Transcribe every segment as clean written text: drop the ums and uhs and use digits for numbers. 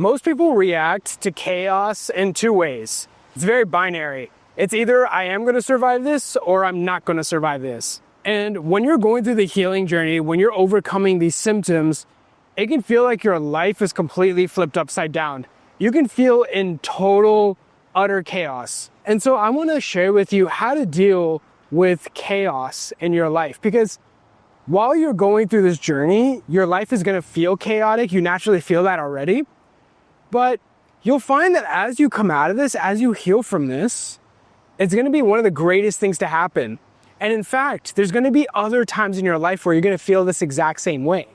Most people react to chaos in two ways. It's very binary. It's either I am going to survive this or I'm not going to survive this. And when you're going through the healing journey, when you're overcoming these symptoms, it can feel like your life is completely flipped upside down. You can feel in total, utter chaos. And so I want to share with you how to deal with chaos in your life, because while you're going through this journey, your life is going to feel chaotic. You naturally feel that already. But you'll find that as you come out of this, as you heal from this, it's going to be one of the greatest things to happen. And in fact, there's going to be other times in your life where you're going to feel this exact same way.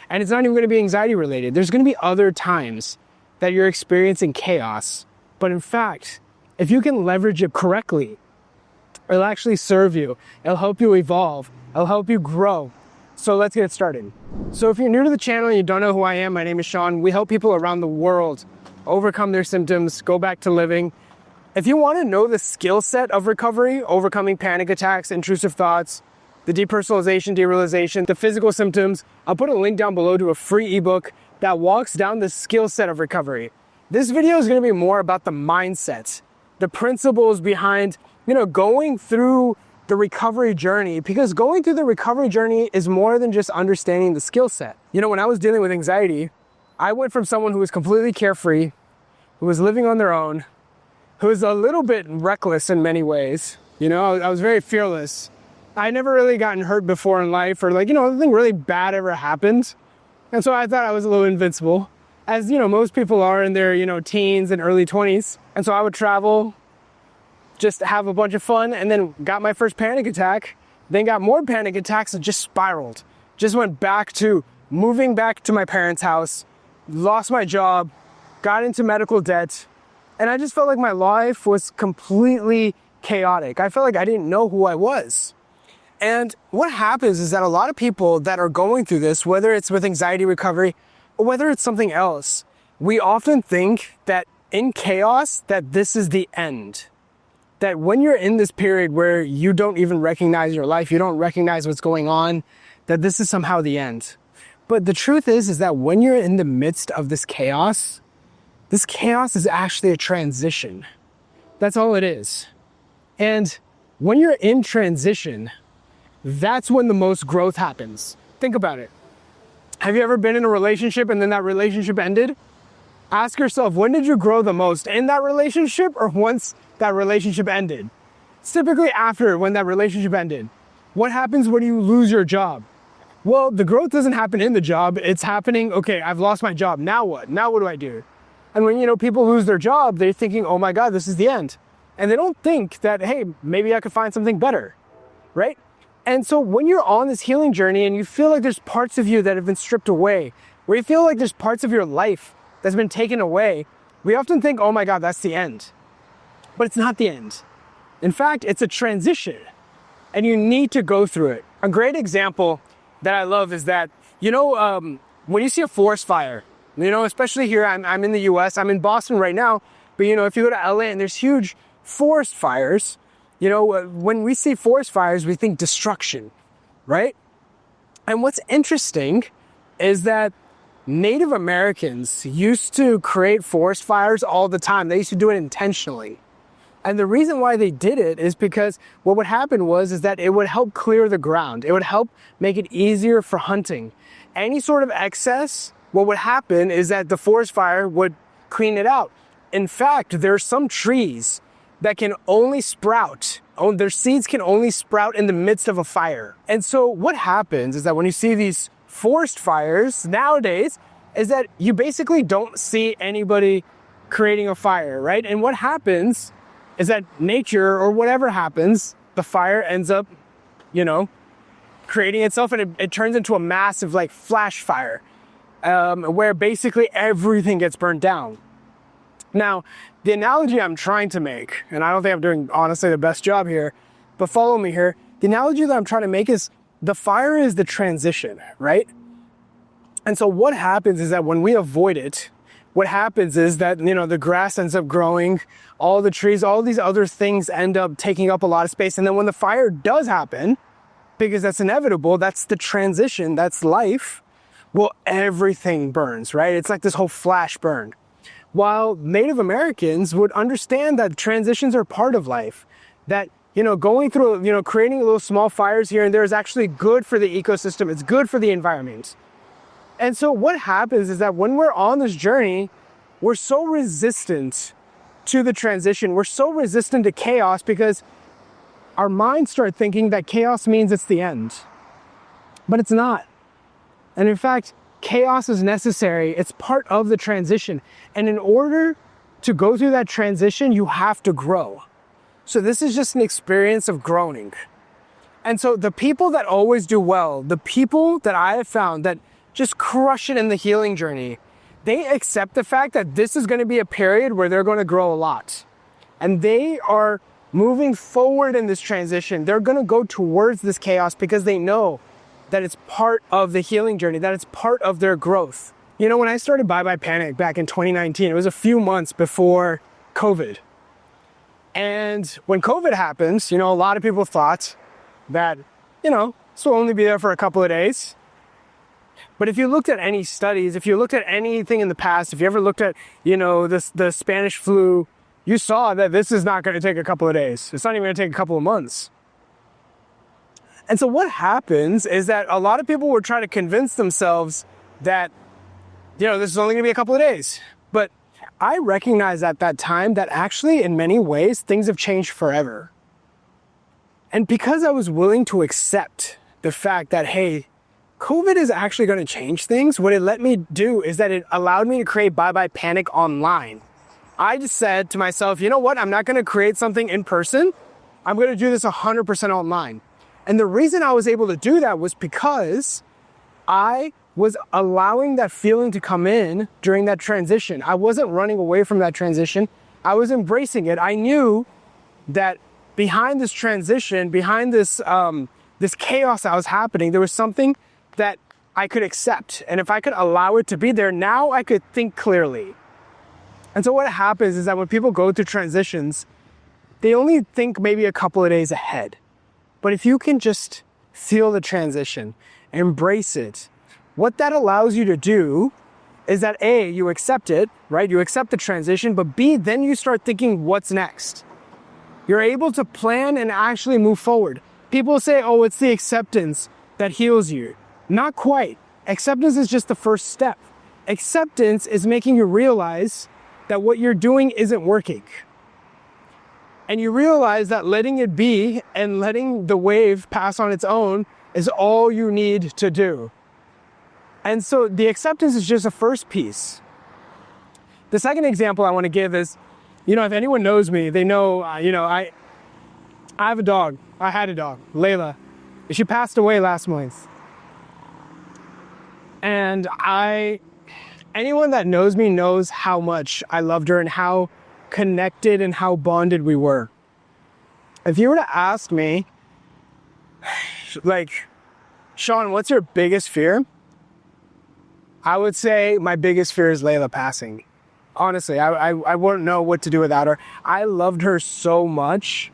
And it's not even going to be anxiety related. There's going to be other times that you're experiencing chaos. But in fact, if you can leverage it correctly, it'll actually serve you. It'll help you evolve. It'll help you grow. So let's get started. So if you're new to the channel and you don't know who I am, my name is Shaan. We help people around the world overcome their symptoms, go back to living. If you want to know the skill set of recovery, overcoming panic attacks, intrusive thoughts, the depersonalization, derealization, the physical symptoms, I'll put a link down below to a free ebook that walks down the skill set of recovery. This video is going to be more about the mindset, the principles behind, going through the recovery journey, because going through the recovery journey is more than just understanding the skill set. When I was dealing with anxiety, I went from someone who was completely carefree, who was living on their own, who was a little bit reckless in many ways. I was very fearless. I never really gotten hurt before in life, or nothing really bad ever happened. And so I thought I was a little invincible, as most people are in their teens and early 20s. And so I would travel, just have a bunch of fun, and then got my first panic attack, then got more panic attacks and just spiraled. Just went back to moving back to my parents' house, lost my job, got into medical debt, and I just felt like my life was completely chaotic. I felt like I didn't know who I was. And what happens is that a lot of people that are going through this, whether it's with anxiety recovery or whether it's something else, we often think that in chaos, that this is the end. That when you're in this period where you don't even recognize your life, you don't recognize what's going on, that this is somehow the end. But the truth is that when you're in the midst of this chaos is actually a transition. That's all it is. And when you're in transition, that's when the most growth happens. Think about it. Have you ever been in a relationship and then that relationship ended? Ask yourself, when did you grow the most? In that relationship or once that relationship ended? It's typically after, when that relationship ended. What happens when you lose your job? Well, the growth doesn't happen in the job. It's happening, okay, I've lost my job. Now what? Now what do I do? And when, people lose their job, they're thinking, oh my God, this is the end. And they don't think that, hey, maybe I could find something better, right? And so when you're on this healing journey and you feel like there's parts of you that have been stripped away, where you feel like there's parts of your life that's been taken away, we often think, oh my God, that's the end. But it's not the end. In fact, it's a transition and you need to go through it. A great example that I love is that, when you see a forest fire, especially here, I'm in the US, I'm in Boston right now, but if you go to LA and there's huge forest fires, when we see forest fires, we think destruction, right? And what's interesting is that Native Americans used to create forest fires all the time. They used to do it intentionally. And the reason why they did it is because what would happen is that it would help clear the ground. It would help make it easier for hunting. Any sort of excess, what would happen is that the forest fire would clean it out. In fact, there are some trees that can only sprout, their seeds can only sprout in the midst of a fire. And so what happens is that when you see these forest fires nowadays, is that you basically don't see anybody creating a fire, right? And what happens is that nature, or whatever happens, the fire ends up, creating itself, and it turns into a massive flash fire, where basically everything gets burned down. Now, the analogy I'm trying to make, and I don't think I'm doing, honestly, the best job here, but follow me here. The analogy that I'm trying to make is the fire is the transition, right? And so what happens is that when we avoid it, what happens is that, the grass ends up growing, all the trees, all these other things end up taking up a lot of space. And then when the fire does happen, because that's inevitable, that's the transition, that's life, well, everything burns, right? It's like this whole flash burn. While Native Americans would understand that transitions are part of life, that, going through, creating little small fires here and there is actually good for the ecosystem. It's good for the environment. And so what happens is that when we're on this journey, we're so resistant to the transition. We're so resistant to chaos because our minds start thinking that chaos means it's the end. But it's not. And in fact, chaos is necessary. It's part of the transition. And in order to go through that transition, you have to grow. So this is just an experience of growing. And so the people that always do well, the people that I have found that just crush it in the healing journey, they accept the fact that this is going to be a period where they're going to grow a lot. And they are moving forward in this transition. They're going to go towards this chaos because they know that it's part of the healing journey, that it's part of their growth. When I started Bye Bye Panic back in 2019, it was a few months before COVID. And when COVID happens, a lot of people thought that, this will only be there for a couple of days. But if you looked at any studies, if you looked at anything in the past, if you ever looked at, the Spanish flu, you saw that this is not going to take a couple of days. It's not even going to take a couple of months. And so what happens is that a lot of people were trying to convince themselves that, this is only going to be a couple of days. But I recognized at that time that actually, in many ways, things have changed forever. And because I was willing to accept the fact that, hey, COVID is actually going to change things, what it let me do is that it allowed me to create Bye Bye Panic online. I just said to myself, you know what? I'm not going to create something in person. I'm going to do this 100% online. And the reason I was able to do that was because I was allowing that feeling to come in during that transition. I wasn't running away from that transition. I was embracing it. I knew that behind this transition, behind this chaos that was happening, there was something that I could accept. And if I could allow it to be there, now I could think clearly. And so what happens is that when people go through transitions, they only think maybe a couple of days ahead. But if you can just feel the transition, embrace it, what that allows you to do is that A, you accept it, right? You accept the transition, but B, then you start thinking what's next. You're able to plan and actually move forward. People say, oh, it's the acceptance that heals you. Not quite. Acceptance is just the first step. Acceptance is making you realize that what you're doing isn't working. And you realize that letting it be and letting the wave pass on its own is all you need to do. And so the acceptance is just a first piece. The second example I want to give is, if anyone knows me, they know, I have a dog. I had a dog, Layla. She passed away last month. And anyone that knows me knows how much I loved her and how connected and how bonded we were. If you were to ask me, Shaan, what's your biggest fear? I would say my biggest fear is Layla passing. Honestly, I wouldn't know what to do without her. I loved her so much.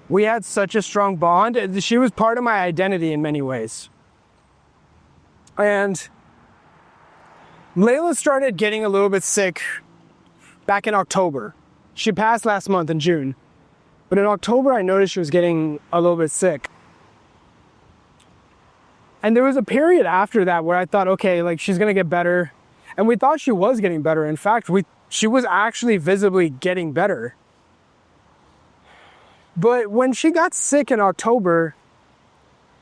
We had such a strong bond. She was part of my identity in many ways. And Layla started getting a little bit sick back in October. She passed last month in June. But in October, I noticed she was getting a little bit sick. And there was a period after that where I thought, okay, she's going to get better. And we thought she was getting better. In fact, she was actually visibly getting better. But when she got sick in October,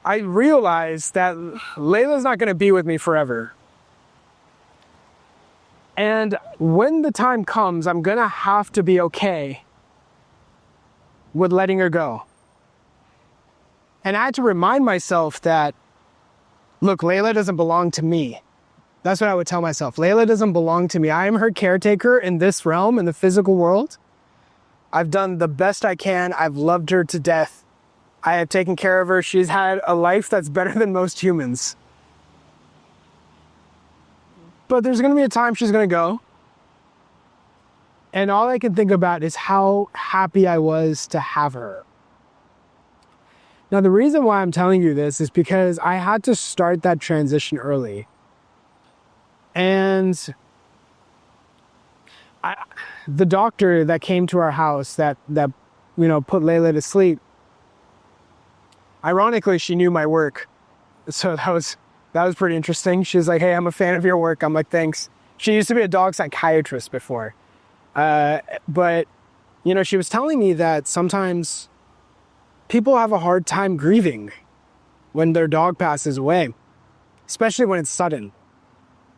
I realized that Layla's not going to be with me forever. And when the time comes, I'm going to have to be okay with letting her go. And I had to remind myself that, look, Layla doesn't belong to me. That's what I would tell myself. Layla doesn't belong to me. I am her caretaker in this realm, in the physical world. I've done the best I can. I've loved her to death. I have taken care of her. She's had a life that's better than most humans. But there's going to be a time she's going to go. And all I can think about is how happy I was to have her. Now, the reason why I'm telling you this is because I had to start that transition early. And the doctor that came to our house that put Layla to sleep, ironically, she knew my work. So that was pretty interesting. She was like, hey, I'm a fan of your work. I'm like, thanks. She used to be a dog psychiatrist before. But, she was telling me that sometimes people have a hard time grieving when their dog passes away, especially when it's sudden.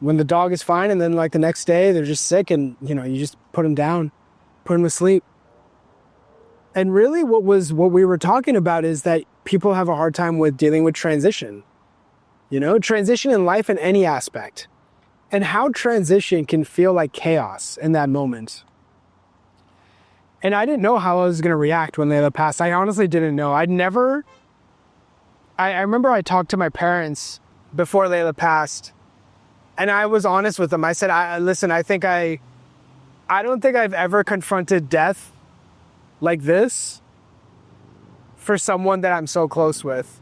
When the dog is fine and then like the next day they're just sick and, you just put them down, put them to sleep. And really what we were talking about is that people have a hard time with dealing with transition. Transition in life in any aspect. And how transition can feel like chaos in that moment. And I didn't know how I was going to react when Layla passed. I honestly didn't know. I remember I talked to my parents before Layla passed. And I was honest with them. I said, listen, I don't think I've ever confronted death like this for someone that I'm so close with.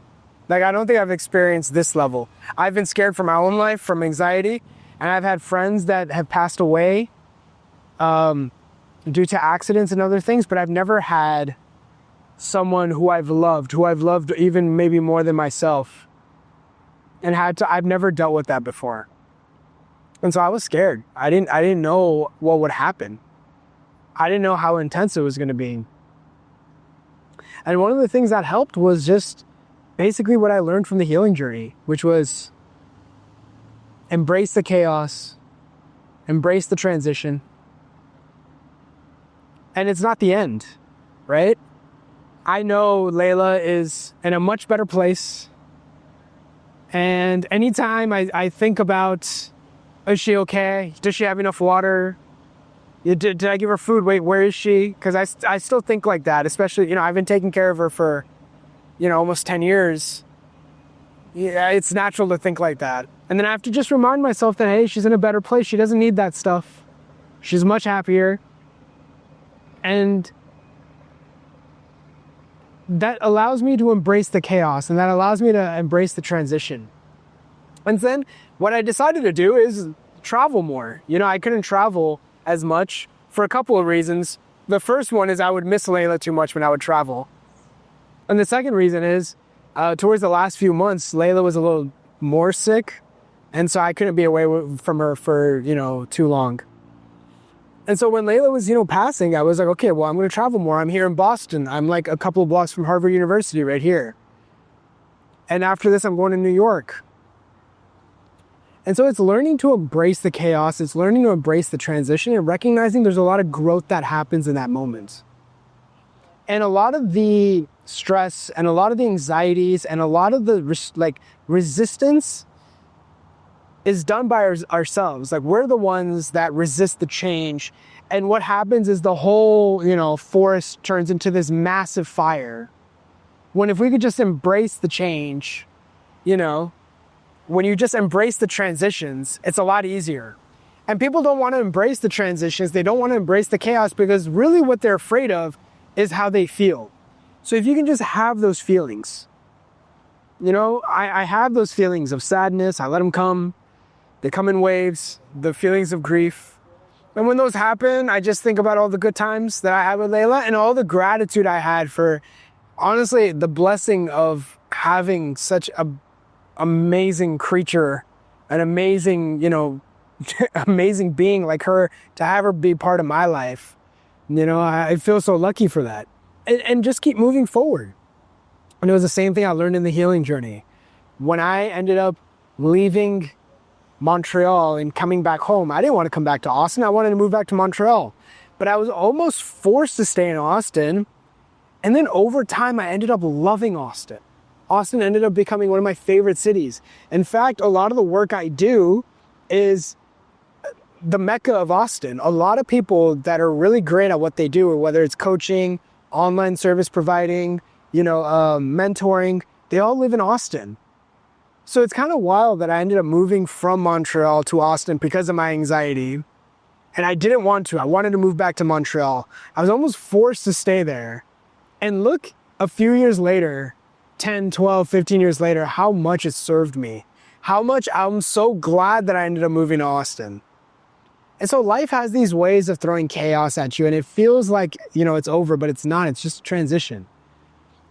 Like, I don't think I've experienced this level. I've been scared for my own life, from anxiety, and I've had friends that have passed away due to accidents and other things, but I've never had someone who I've loved even maybe more than myself, and I've never dealt with that before. And so I was scared. I didn't know what would happen. I didn't know how intense it was going to be. And one of the things that helped was just basically what I learned from the healing journey, which was embrace the chaos, embrace the transition. And it's not the end, right? I know Layla is in a much better place. And anytime I think about, is she okay? Does she have enough water? Did I give her food? Wait, where is she? Because I still think like that, especially, I've been taking care of her for, almost 10 years. Yeah, it's natural to think like that. And then I have to just remind myself that, hey, she's in a better place. She doesn't need that stuff. She's much happier. And that allows me to embrace the chaos, and that allows me to embrace the transition. And then what I decided to do is travel more. I couldn't travel as much for a couple of reasons. The first one is I would miss Layla too much when I would travel. And the second reason is towards the last few months, Layla was a little more sick. And so I couldn't be away from her for, too long. And so when Layla was, passing, I was like, okay, well, I'm going to travel more. I'm here in Boston. I'm like a couple of blocks from Harvard University right here. And after this, I'm going to New York. And so it's learning to embrace the chaos. It's learning to embrace the transition and recognizing there's a lot of growth that happens in that moment. And a lot of the stress and a lot of the anxieties and a lot of the resistance is done by ourselves. Like, we're the ones that resist the change. And what happens is the whole, forest turns into this massive fire. When if we could just embrace the change, when you just embrace the transitions, it's a lot easier. And people don't want to embrace the transitions. They don't want to embrace the chaos because really what they're afraid of is how they feel. So if you can just have those feelings, I have those feelings of sadness. I let them come. They come in waves, the feelings of grief. And when those happen, I just think about all the good times that I had with Layla and all the gratitude I had for, honestly, the blessing of having such an amazing creature, an amazing, amazing being like her, to have her be part of my life. I feel so lucky for that. And just keep moving forward. And it was the same thing I learned in the healing journey. When I ended up leaving Montreal and coming back home, I didn't want to come back to Austin. I wanted to move back to Montreal. But I was almost forced to stay in Austin. And then over time, I ended up loving Austin. Austin ended up becoming one of my favorite cities. In fact, a lot of the work I do is the mecca of Austin. A lot of people that are really great at what they do, whether it's coaching, online service providing, mentoring, they all live in Austin. So it's kind of wild that I ended up moving from Montreal to Austin because of my anxiety. And I didn't want to. I wanted to move back to Montreal. I was almost forced to stay there. And look, a few years later, 10, 12, 15 years later, how much it served me. How much I'm so glad that I ended up moving to Austin. And so life has these ways of throwing chaos at you, and it feels like, it's over, but it's not. It's just transition.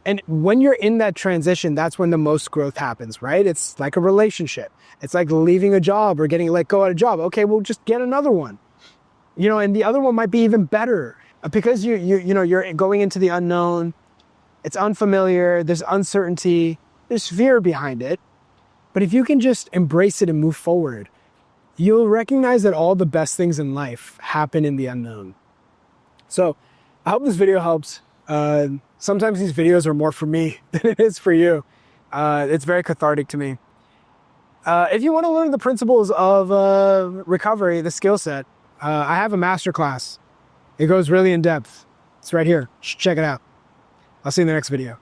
And when you're in that transition, that's when the most growth happens, right? It's like a relationship. It's like leaving a job or getting let go at a job. Okay, well, just get another one. And the other one might be even better because you're going into the unknown. It's unfamiliar. There's uncertainty. There's fear behind it. But if you can just embrace it and move forward, you'll recognize that all the best things in life happen in the unknown. So I hope this video helps. Sometimes these videos are more for me than it is for you. It's very cathartic to me. If you want to learn the principles of recovery, the skill set, I have a masterclass. It goes really in depth. It's right here. Check it out. I'll see you in the next video.